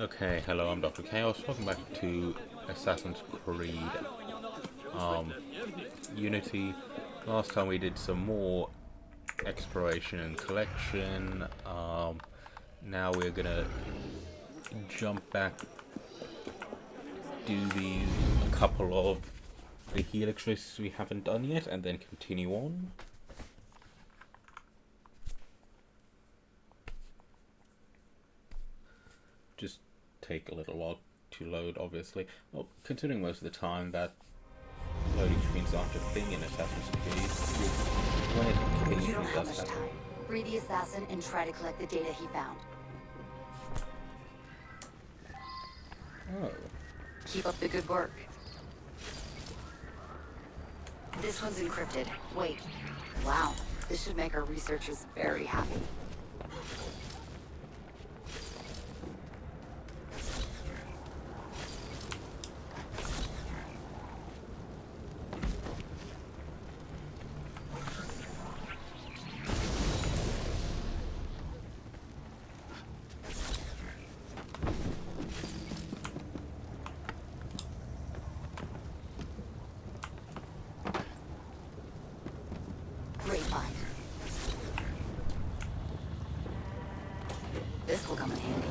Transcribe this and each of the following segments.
Okay, hello, I'm Dr. Chaos. Welcome back to Assassin's Creed um, Unity. Last time we did some more exploration and collection. Now we're gonna jump back, do a couple of the Helix risks we haven't done yet, and then continue on. Just take a little while to load, obviously. Well, considering most of the time that loading screens aren't a thing in Assassin's Creed, when it You don't occasionally have does much happen. time. Free the assassin and try to collect the data he found. Oh. Keep up the good work. This one's encrypted. Wait. Wow. This should make our researchers very happy. Great find. This will come in handy.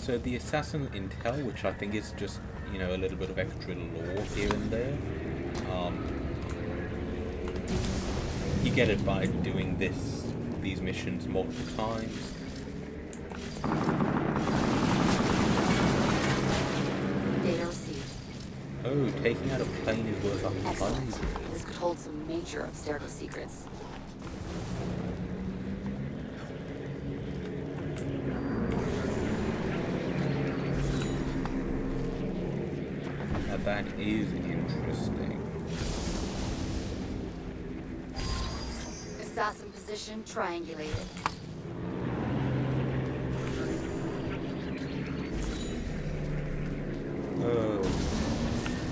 So the assassin intel, which I think is just, a little bit of extra lore here and there, you get it by doing these missions multiple times. Data received. Oh, taking out a plane is worth Excellent. 100. This could hold some major Abstergo secrets. Now that is interesting. Assassin position triangulated. Oh.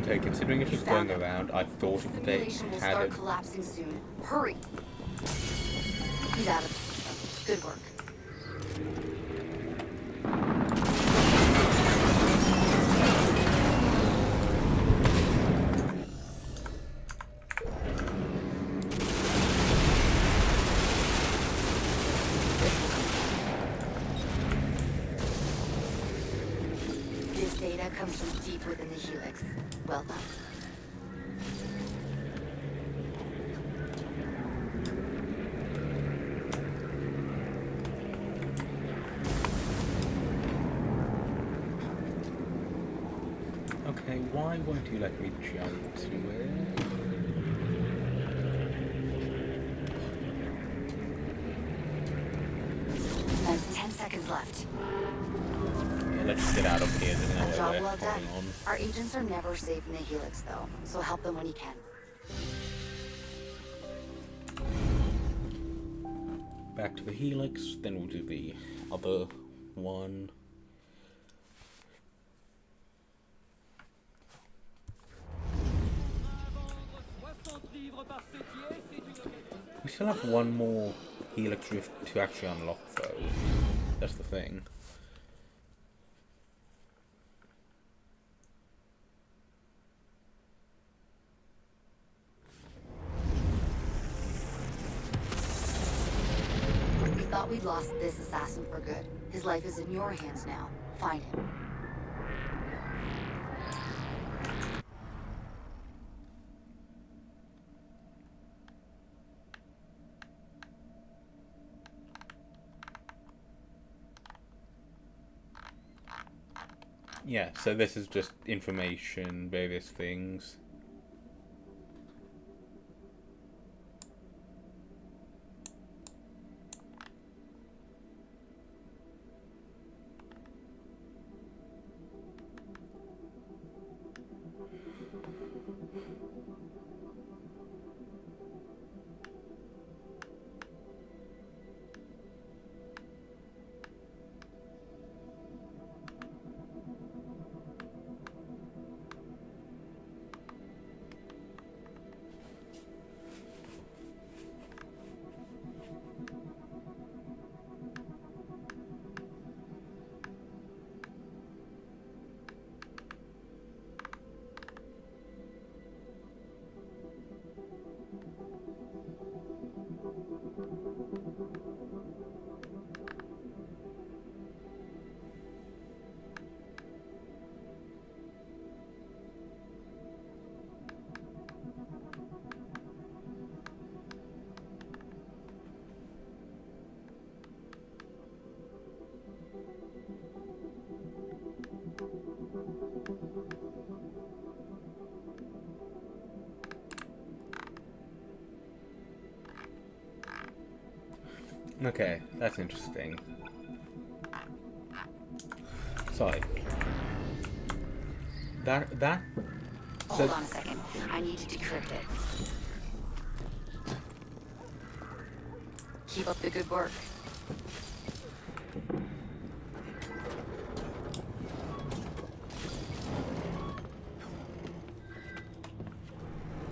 Okay, considering it was going around, I thought they Simulation will had start it. collapsing soon. Hurry! He's out of the system. Good work. This data comes from deep within the Helix. Well done. Okay, why won't you let me jump to it? There's 10 seconds left. Yeah, let's get out of here. There's no A way job we're well done. holding on. Our agents are never safe in the Helix, though, so help them when you can. Back to the Helix, then we'll do the other one. We still have one more Helix rift to actually unlock, though. That's the thing. We thought we'd lost this assassin for good. His life is in your hands now. Find him. Yeah, so this is just information, various things. Okay, that's interesting. Sorry. That. Hold on a second. I need to decrypt it. Keep up the good work.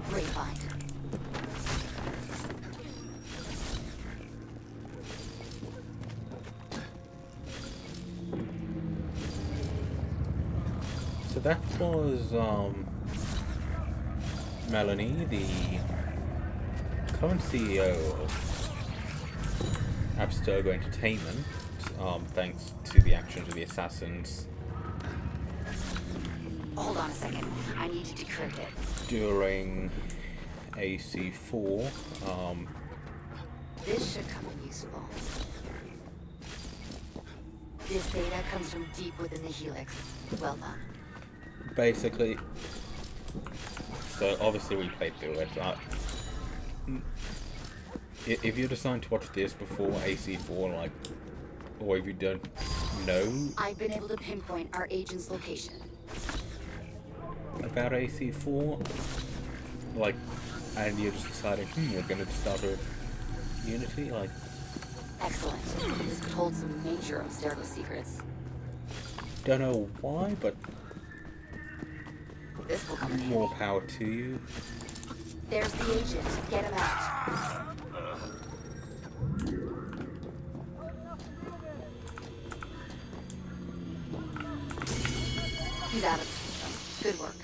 Great find. So that was Melanie, the current CEO of Abstergo Entertainment, thanks to the actions of the assassins. Hold on a second. I need to decrypt it. During AC4, This should come in useful. This data comes from deep within the helix. Well done. basically, so obviously we played through it. If you decide to watch this before AC4, like, or if you don't know I've been able to pinpoint our agent's location. about AC4, like, and you're just deciding, we're gonna start with Unity, like, Excellent. This could hold some major Abstergo secrets. don't know why, but This will come in more handy. power to you. There's the agent. Get him out. He's out of the system. Good work.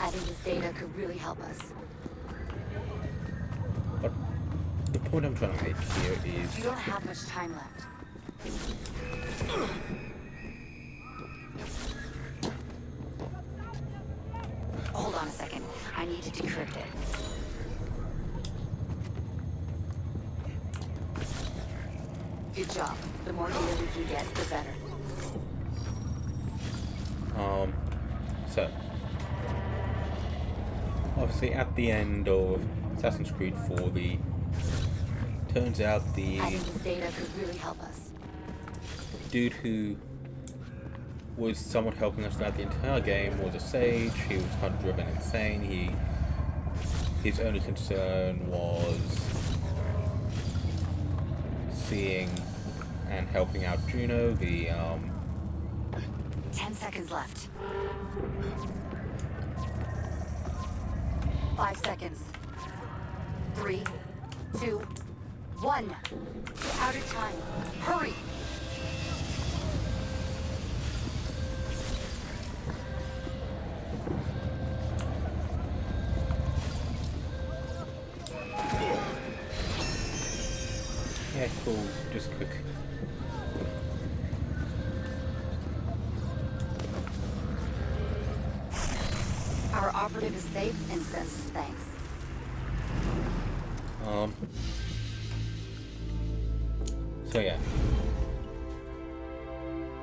I think this data could really help us. But the point I'm trying to make here is, You don't have much time left. Hold on a second. I need to decrypt it. Good job. The more data we can get, the better. so, obviously at the end of Assassin's Creed 4, turns out the I think this data could really help us. dude who was somewhat helping us throughout the entire game was a sage. He was kind of driven insane. His only concern was seeing and helping out Juno, the 10 seconds left. 5 seconds. 3, 2, 1. Out of time. Hurry! yeah, cool, just quick. Our operative is safe and sends us thanks. So yeah,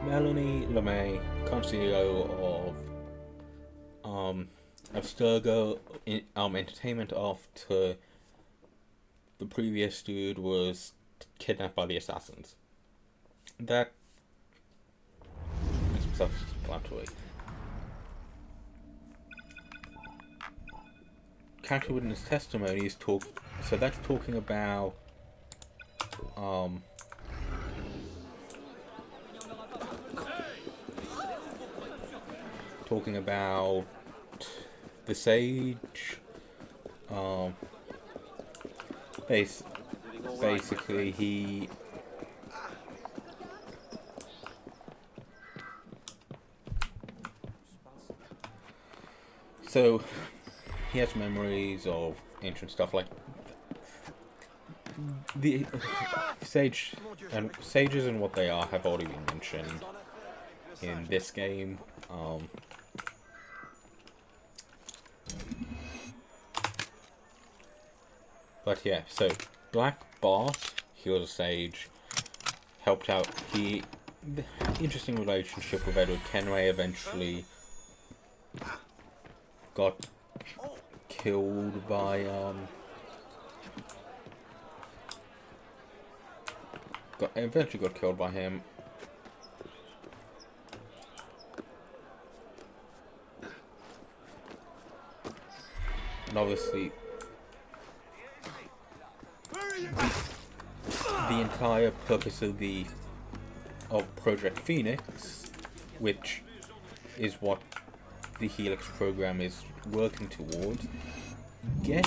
Melanie LeMay, current CEO of Abstergo Entertainment, after the previous dude was kidnapped by the assassins. That is self-explanatory. Character witness testimonies so that's talking about the sage. Basically he has memories of ancient stuff, like the sages and what they are have already been mentioned in this game. But yeah, so Black Bart, he was a sage, helped out. Interesting relationship with Edward Kenway. Eventually got killed by eventually got killed by him. And obviously, the entire purpose of Project Phoenix, which is what the Helix program is working towards, get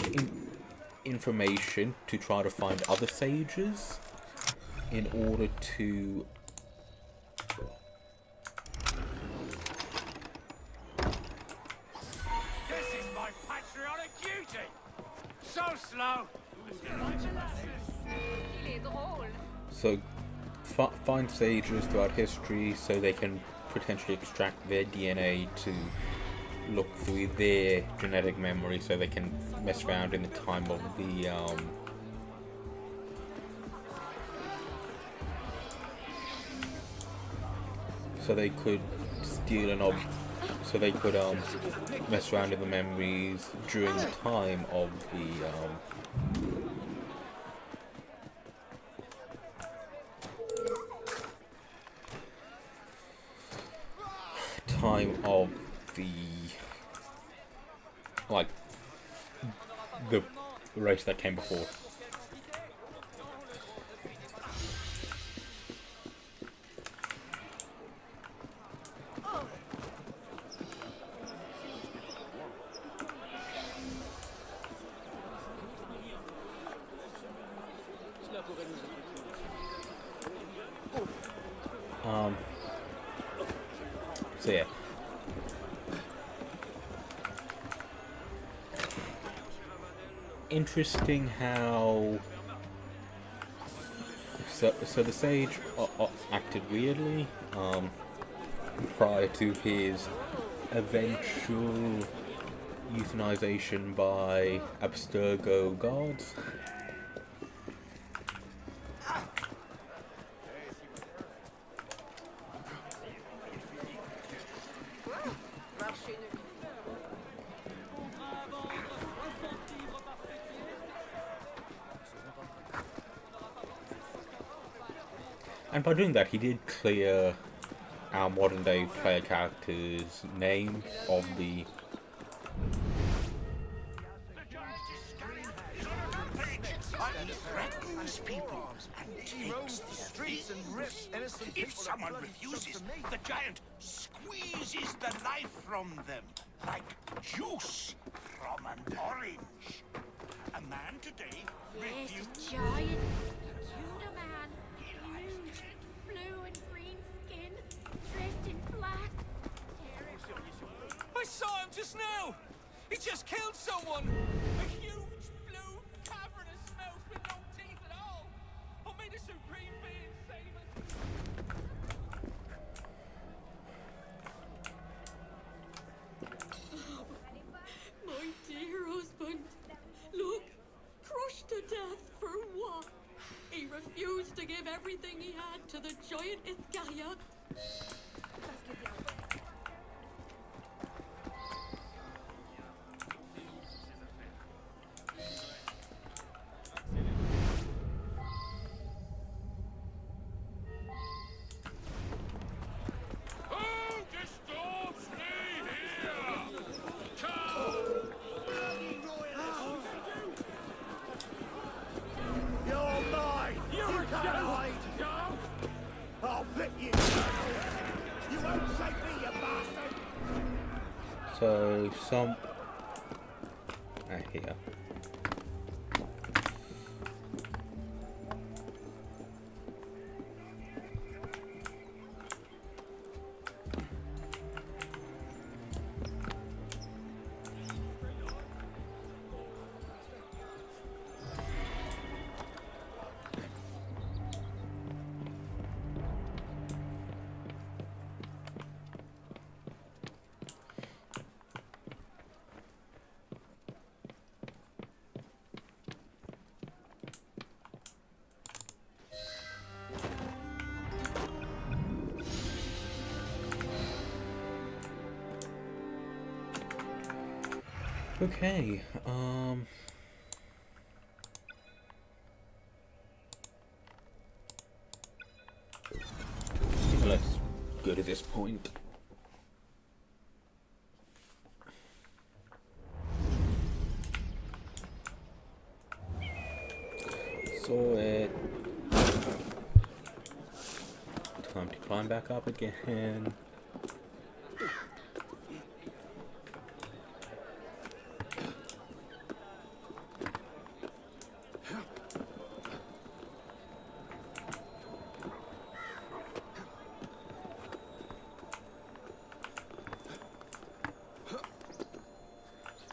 information to try to find other sages in order to This is my patriotic duty. So slow. find sages throughout history so they can potentially extract their DNA to look through their genetic memory so they can mess around in the time of the so they could mess around in the memories during the time of the race that came before. So yeah. Interesting how so the sage acted weirdly prior to his eventual euthanization by Abstergo guards. And by doing that, he did clear our modern day player character's name of the people and takes the streets and rips innocent people. If someone refuses, the giant squeezes the life from them like juice from an orange. A man today refused. This giant Tudor man, huge, blue and green skin, dressed in black. I saw him just now. He just killed someone. A huge blue cavernous mouth with no teeth at all. Oh, may the supreme being save us. My dear husband, look, crushed to death for what? He refused to give everything he had to the giant Iscariot. So some here. Okay, good at this point. Saw it. Time to climb back up again.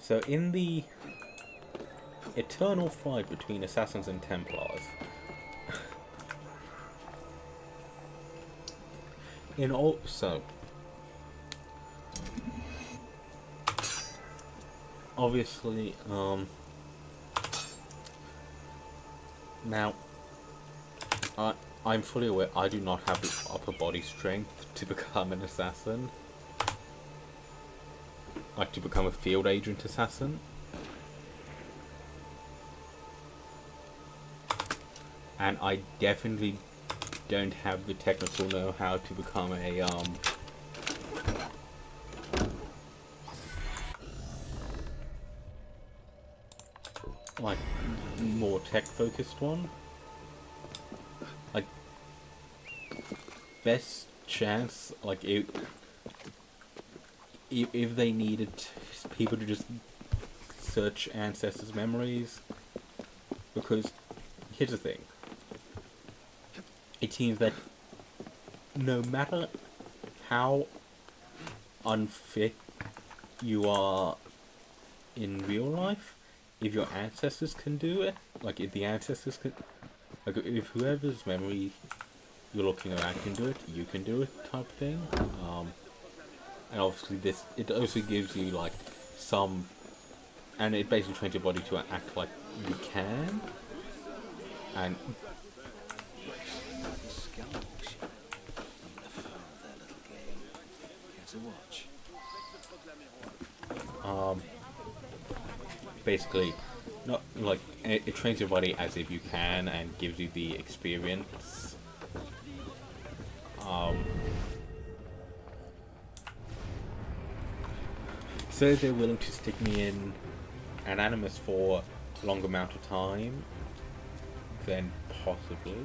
So in the eternal fight between assassins and Templars, obviously, now, I'm fully aware I do not have the upper body strength to become an assassin. Like, to become a field agent assassin. And I definitely don't have the technical know-how to become a, like, more tech-focused one. Like, best chance, like, if they needed people to just search ancestors' memories, because here's the thing, it seems that no matter how unfit you are in real life, if your ancestors can do it, like if the ancestors can, like if whoever's memory you're looking at can do it, you can do it, type thing. And obviously it also gives you like some, and it basically trains your body to act like you can, and basically not like it trains your body as if you can and gives you the experience. So they're willing to stick me in an animus for a long amount of time, then possibly.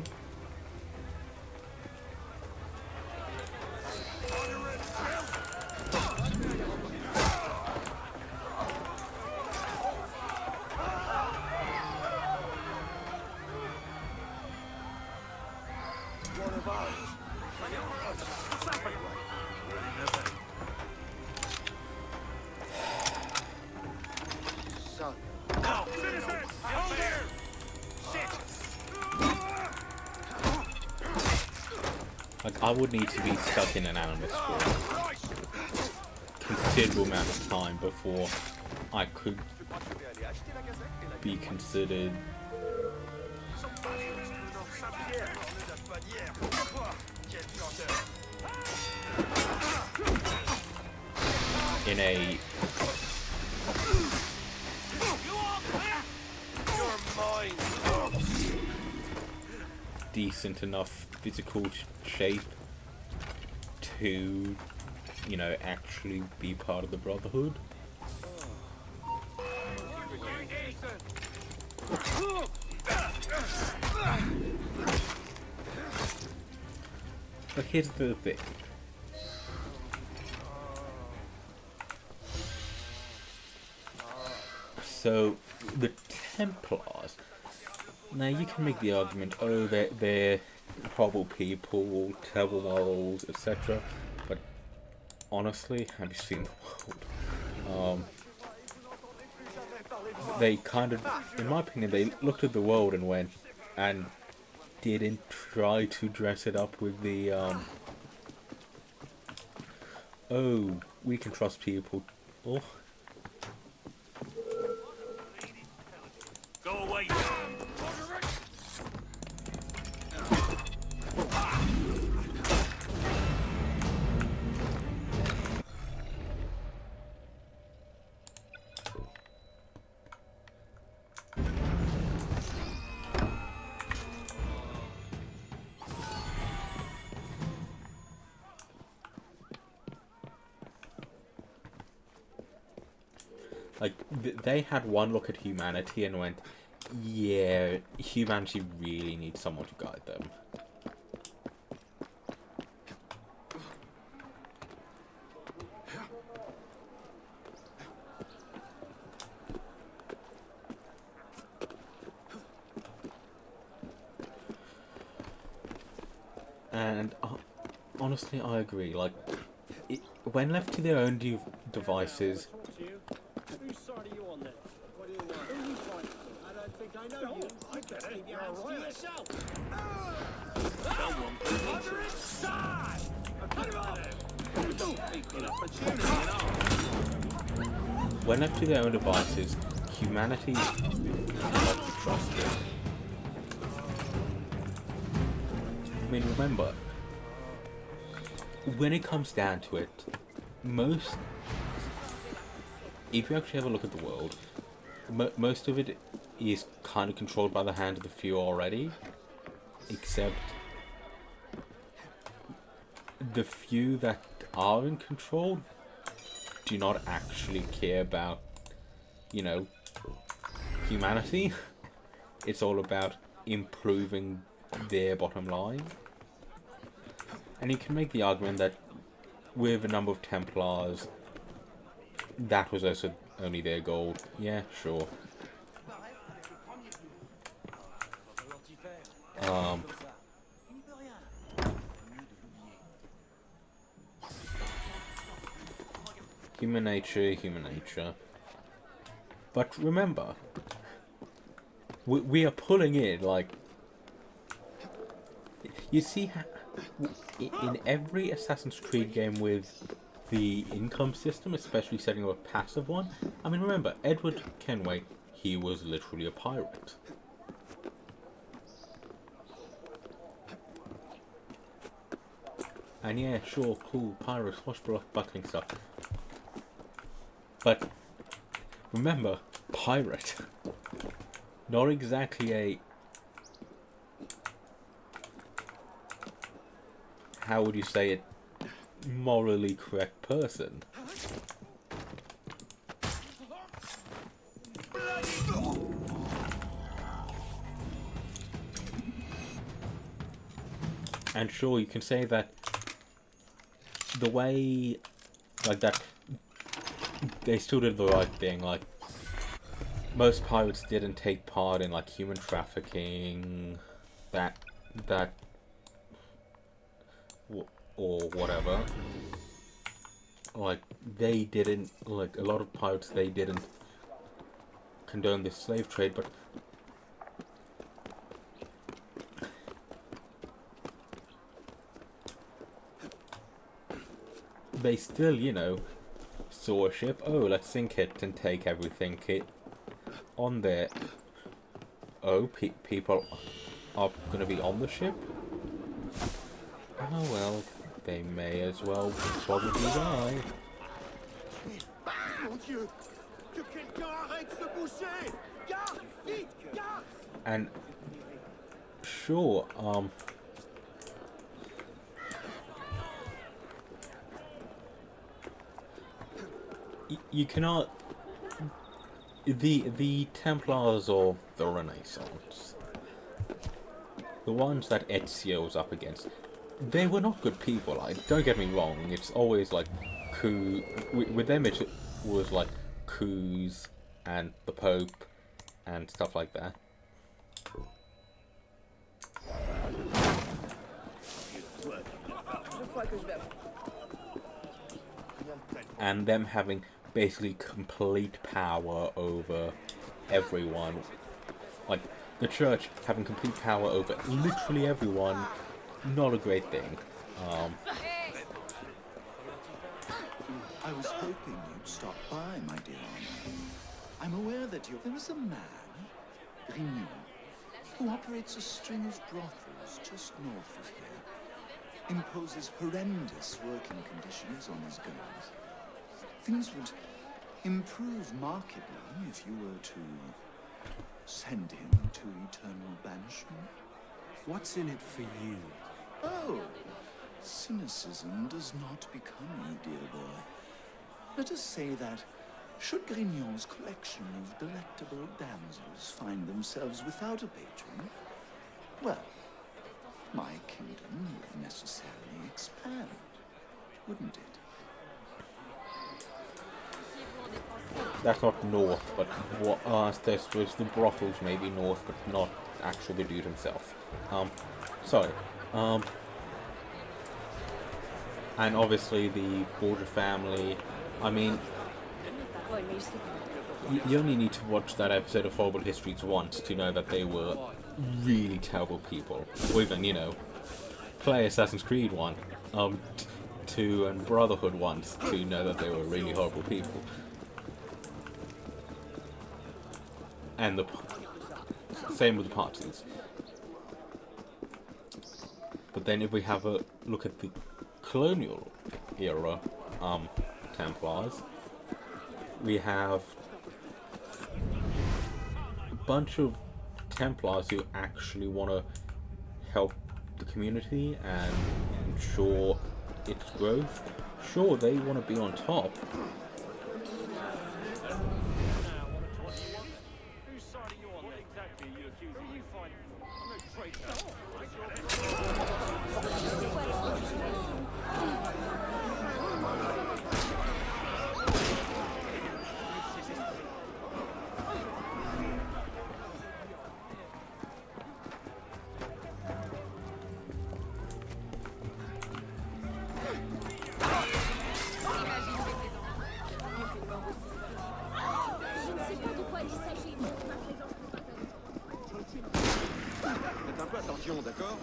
Like, I would need to be stuck in an animus for a considerable amount of time before I could be considered in a decent enough physical shape to, you know, actually be part of the Brotherhood. But here's the thing. So, the Templars, now you can make the argument, oh, they're horrible people, terrible morals, etc. But honestly, have you seen the world? They kind of, in my opinion, they looked at the world and went, and didn't try to dress it up with the, oh, we can trust people. Oh. Go away. Like, they had one look at humanity and went, yeah, humanity really needs someone to guide them. And honestly, I agree. Like, when left to their own devices, Whose side are you on then? What do you want? Who are you fighting for? I don't think I know you. I get it. You're right. Yourself. Other side. Put him on him. Equal opportunity, you know. when left to their own devices, humanity is not to be trusted. I mean, remember, when it comes down to it, if you actually have a look at the world, most of it is kind of controlled by the hand of the few already, except the few that are in control do not actually care about, you know, humanity. It's all about improving their bottom line. And you can make the argument that with a number of Templars, that was also only their goal. Yeah, sure. Human nature, human nature. But remember, we are pulling in, like, you see how, in every Assassin's Creed game with the income system, especially setting up a passive one, I mean, remember, Edward Kenway, he was literally a pirate. And yeah, sure, cool, pirates, swashbuckling stuff. But remember, pirate. Not exactly a... how would you say it? Morally correct person. And sure, you can say that the way, like, that they still did the right thing. Like, most pirates didn't take part in, like, human trafficking, or whatever. Like, they didn't, like, a lot of pirates, they didn't condone the slave trade, but they still, you know, saw a ship, oh, let's sink it and take everything on there. Oh, people are gonna be on the ship? Oh well, they may as well probably die. And sure, you cannot. The Templars of the Renaissance, the ones that Ezio's up against, they were not good people. Like, don't get me wrong. It's always like coup. With them, it was like coups and the Pope and stuff like that. And them having basically complete power over everyone. Like, the church having complete power over literally everyone, not a great thing. I was hoping you'd stop by, my dear Honor. I'm aware that there is a man, Grignon, who operates a string of brothels just north of here. Imposes horrendous working conditions on his girls. Things would improve markedly if you were to send him to eternal banishment. What's in it for you? Oh, cynicism does not become you, dear boy. Let us say that Should Grignon's collection of delectable damsels find themselves without a patron, well, my kingdom would necessarily expand, wouldn't it? That's not North, but what this was the brothels maybe North, but not actually the dude himself. Sorry. And obviously the Border family. I mean, you only need to watch that episode of Horrible Histories once to know that they were really terrible people. Or even, you know, play Assassin's Creed 1, 2 and Brotherhood once to know that they were really horrible people. And the same with the parties. But then if we have a look at the colonial era Templars, we have a bunch of Templars who actually want to help the community and ensure its growth. Sure, they want to be on top. Faites un peu attention, d'accord?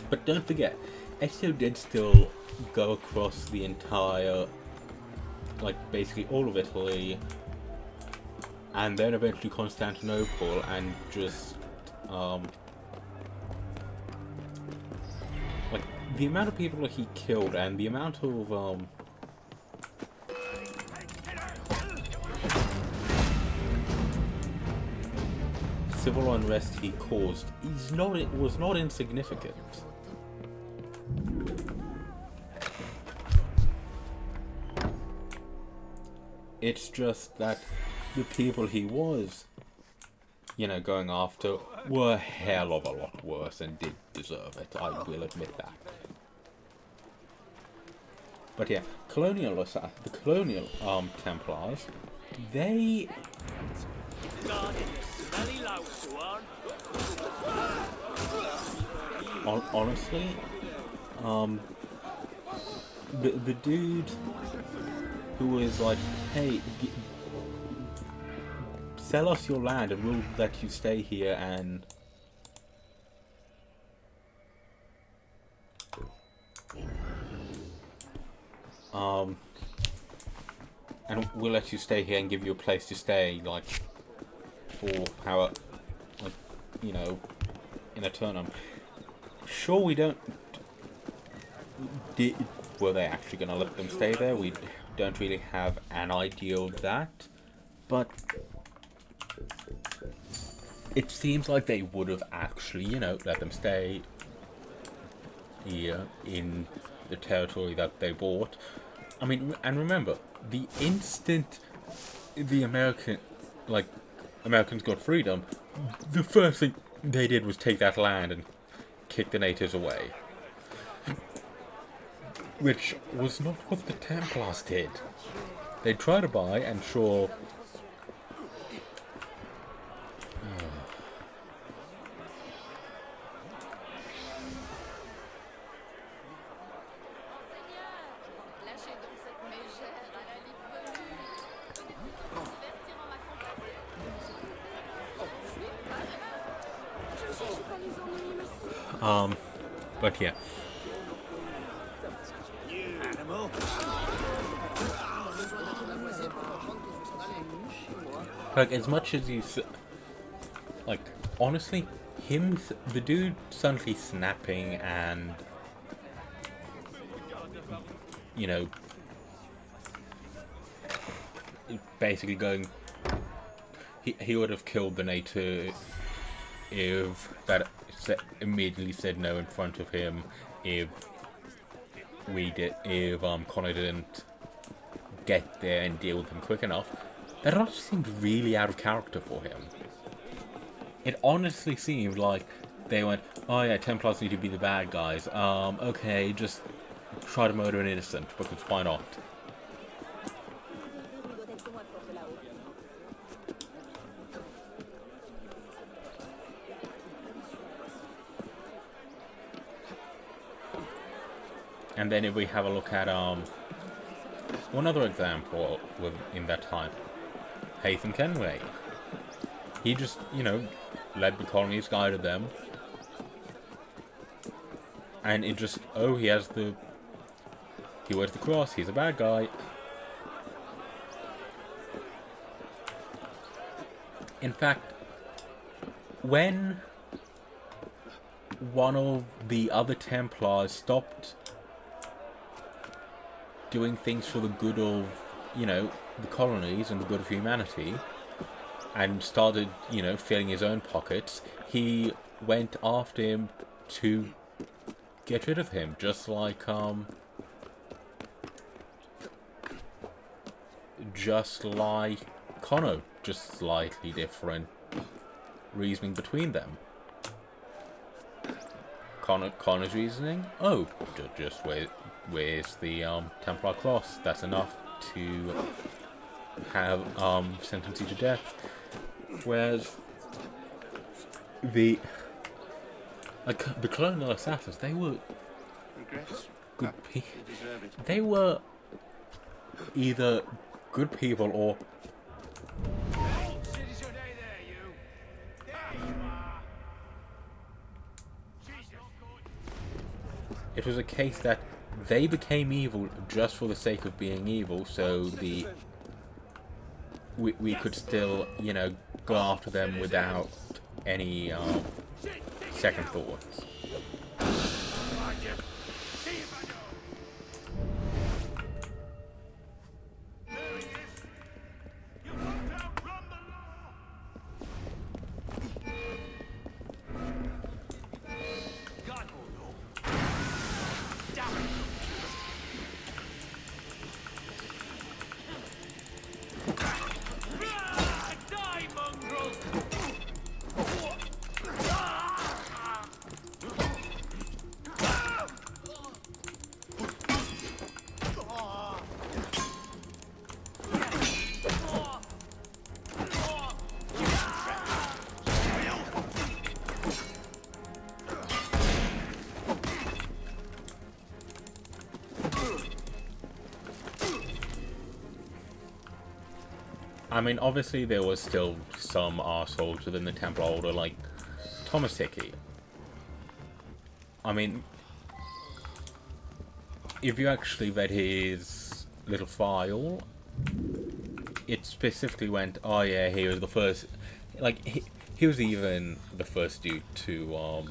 But don't forget, Ezio did still go across the entire, like basically all of Italy, and then eventually Constantinople, and just, like, the amount of people that he killed, and the amount of, civil unrest he caused was not insignificant. It's just that the people he was, you know, going after were a hell of a lot worse and did deserve it, I will admit that. But yeah, the colonial Templars, they... honestly, the dude who was like, hey, sell us your land and we'll let you stay here and we'll let you stay here and give you a place to stay, like, for how, like, you know, in a tournament. Sure, we don't... Were they actually going to let them stay there? We don't really have an idea of that, but it seems like they would have actually, you know, let them stay here in the territory that they bought. I mean, and remember, the instant the Americans got freedom, the first thing they did was take that land and kick the natives away. Which was not what the Templars did. They tried to buy, and sure... but yeah. Like, as much as you... Like, honestly, the dude suddenly snapping and... You know... Basically going... He would have killed the native... if immediately said no in front of him if Connor didn't get there and deal with him quick enough. That honestly seemed really out of character for him. It honestly seemed like they went, oh yeah, Templars need to be the bad guys. Okay, just try to murder an innocent, because why not? And then if we have a look at one other example in that time, Haytham Kenway. He just, led the colonies, guided them, and it just, oh, he wears the cross, he's a bad guy. In fact, when one of the other Templars stopped doing things for the good of, the colonies and the good of humanity, and started, filling his own pockets, he went after him to get rid of him, just like Connor, just slightly different reasoning between them. Connor's reasoning, oh, just where's the Templar cross? That's enough to have sentence you to death. Whereas the colonial assassins, they were good people. They were either good people or it was a case that they became evil just for the sake of being evil, so we could still, go after them without any second thoughts. I mean, obviously there was still some arseholes within the Templar Order, like Thomas Hickey. I mean, if you actually read his little file, it specifically went, oh yeah, he was the first, like, he was even the first dude to,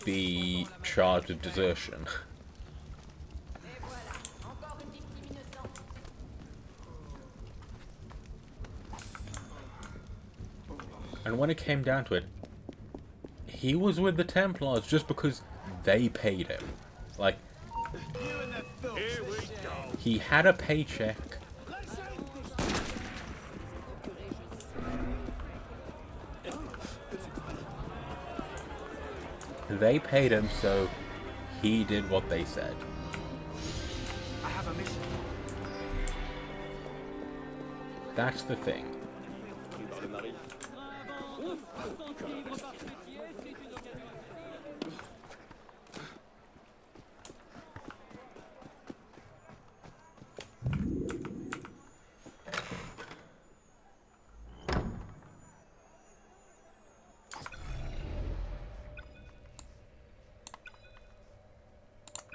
be charged with desertion. And when it came down to it, he was with the Templars just because they paid him. Like, he had a paycheck. They paid him, so he did what they said. I have a mission. That's the thing.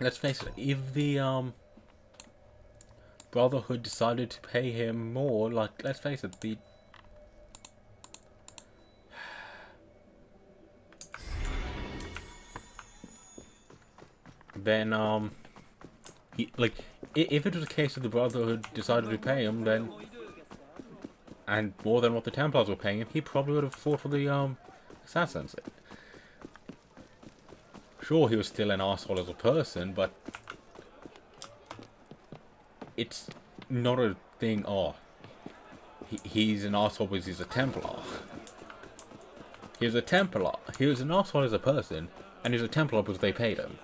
Let's face it, if the Brotherhood decided to pay him more, like, let's face it, then if it was a case of the Brotherhood decided to pay him, then and more than what the Templars were paying him, he probably would have fought for the assassins. Sure, he was still an asshole as a person, but it's not a thing. Oh, he's an asshole because he's a Templar. He was a Templar. He was an asshole as a person, and he was a Templar because they paid him.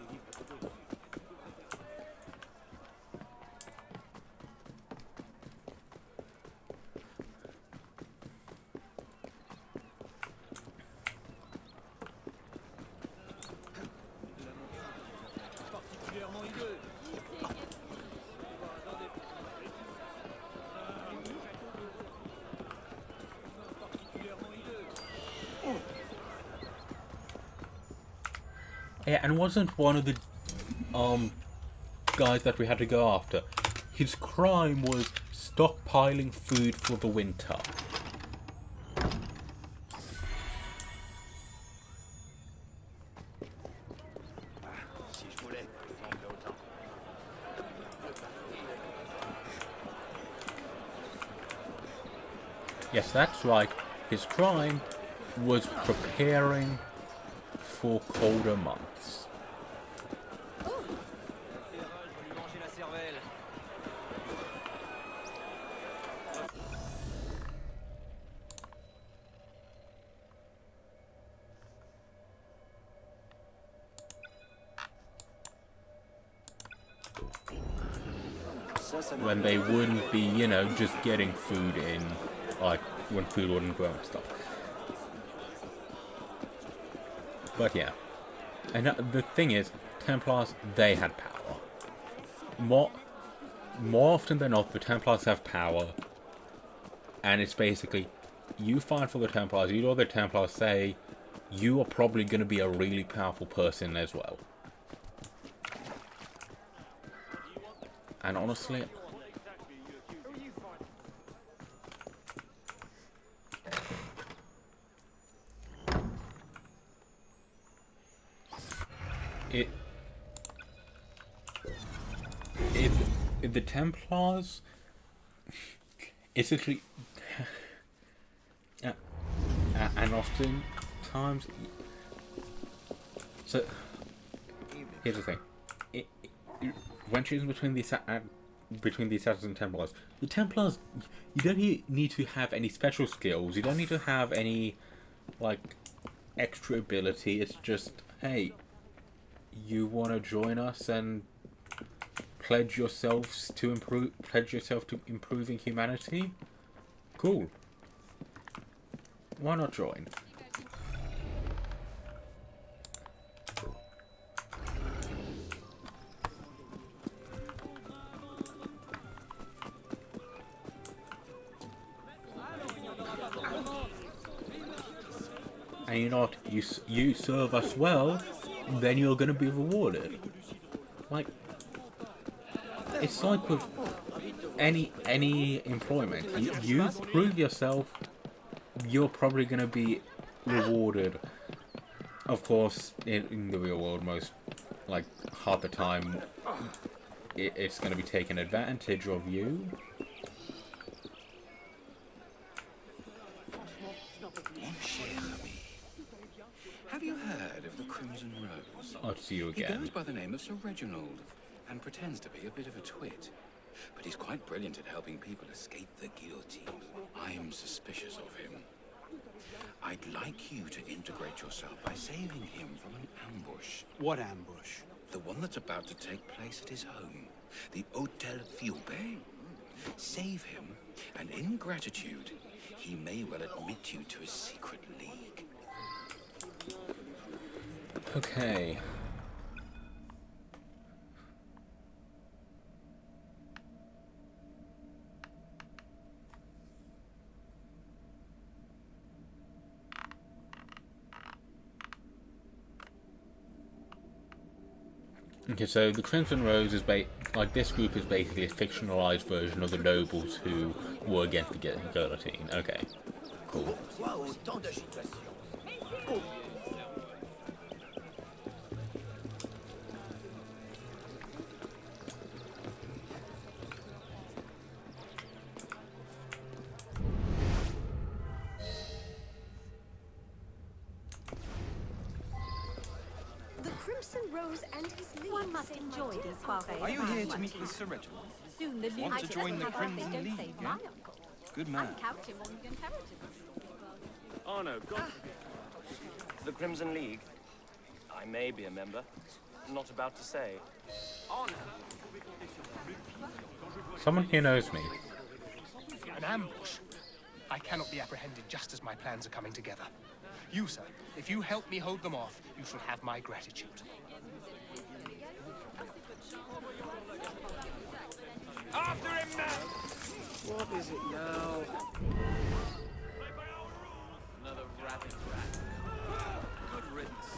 Yeah, and wasn't one of the guys that we had to go after, his crime was stockpiling food for the winter. Yes, that's right. His crime was preparing for colder months. When they wouldn't be, you know, just getting food in, like, when food wouldn't grow and stuff. But yeah. And the thing is, Templars, they had power. More often than not, the Templars have power. And it's basically, you fight for the Templars, you do what the Templars say, you are probably going to be a really powerful person as well. And honestly, if the Templars, it's literally, and often times, so here's the thing, when choosing between the Assassins and Templars, the Templars, you don't need to have any special skills, you don't need to have any, like, extra ability, it's just, hey, you want to join us and pledge yourself to improving humanity? Cool. Why not join? And you know what? You serve us well, then you're going to be rewarded. Like, it's like with any employment. You prove yourself, you're probably going to be rewarded. Of course, in the real world, like, half the time, it's going to be taken advantage of you. Have you heard of the Crimson Rose? Oh, to see you He again. goes by the name of Sir Reginald and pretends to be a bit of a twit. But he's quite brilliant at helping people escape the guillotine. I'm suspicious of him. I'd like you to integrate yourself by saving him from an ambush. What ambush? The one that's about to take place at his home, the Hotel Fiume. Save him, and in gratitude, he may well admit you to his secret league. Okay. Okay, so the Crimson Rose is like, this group is basically a fictionalized version of the nobles who were against the guillotine. Okay, cool. Rose and his league. One must enjoy these soirees. Are you here to meet with Sir Reginald? Soon the Want to join the Crimson League, eh? Good man. Count him on the inheritance. Oh no, God. The Crimson League? I may be a member. Not about to say. Someone here knows me. An ambush. I cannot be apprehended just as my plans are coming together. You, sir, if you help me hold them off, you shall have my gratitude. After him now! What is it now? Another rabid rat. Good riddance.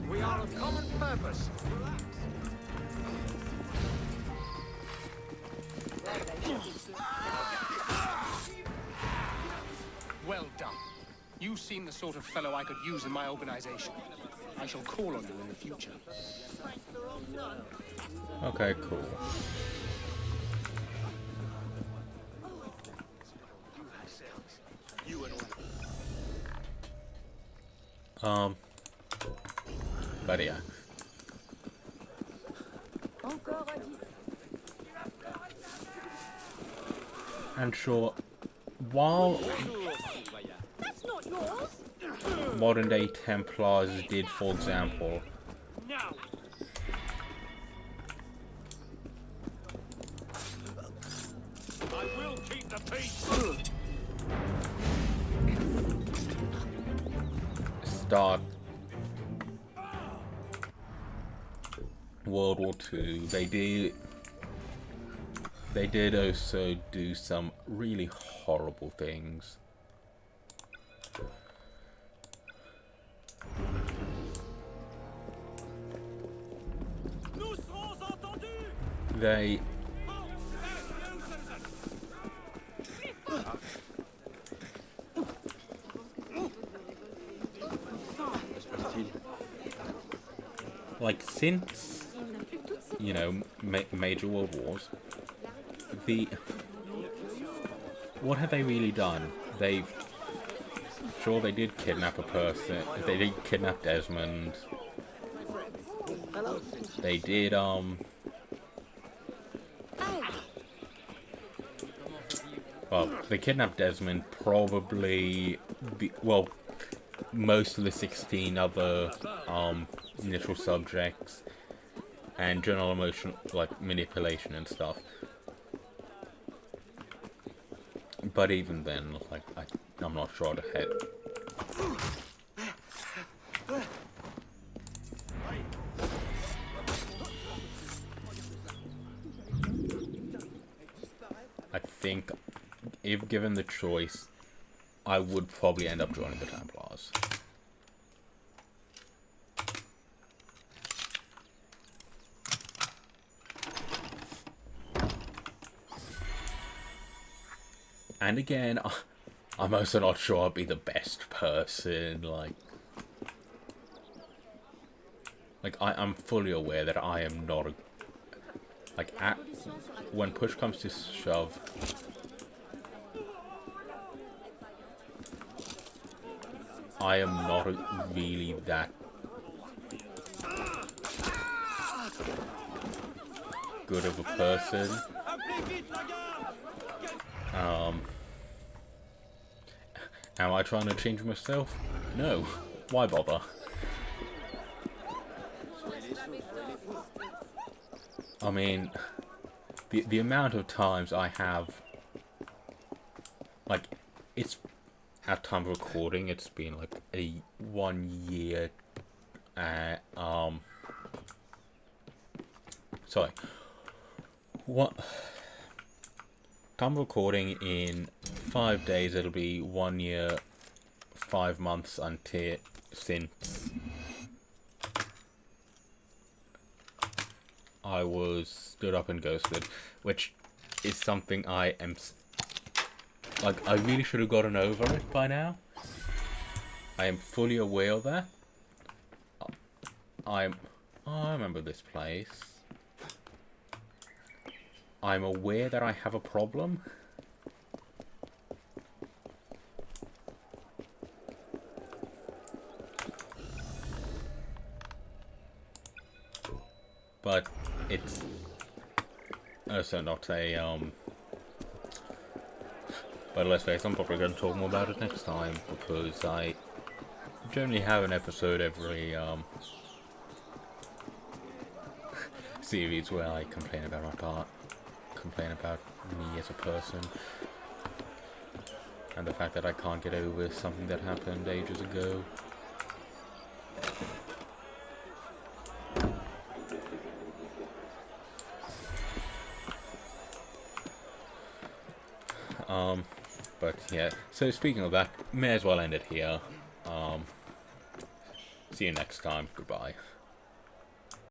We are of common purpose. Well done. You seem the sort of fellow I could use in my organization. I shall call on you in the future. Okay, cool. But yeah. And sure, while That's not yours. modern day Templars did, for example, Now! I will keep the peace! start World War II, they did also do some really horrible things. They like, since, you know, major world wars, what have they really done? They did kidnap a person. They did kidnap Desmond. They did well, they kidnapped Desmond, probably most of the 16 other initial subjects, and general emotion, like, manipulation and stuff. But even then, like, I'm not sure to head. I think, if given the choice, I would probably end up joining the Templars. And again, I'm also not sure I'd be the best person, I'm fully aware that I am not a, when push comes to shove, I am not really that good of a person. Am I trying to change myself? No. Why bother? I mean, the amount of times I have, like, it's at time of recording, it's been like a 1 year, sorry, what, time of recording in 5 days, it'll be 1 year, 5 months until, since I was stood up and ghosted, which is something I am, like, I really should have gotten over it by now. I am fully aware of that. I remember this place. I'm aware that I have a problem. But it's also not a, but let's face it, I'm probably going to talk more about it next time, because I generally have an episode every, series where I complain about my part, complain about me as a person, and the fact that I can't get over something that happened ages ago. But yeah, so speaking of that, may as well end it here. See you next time. Goodbye.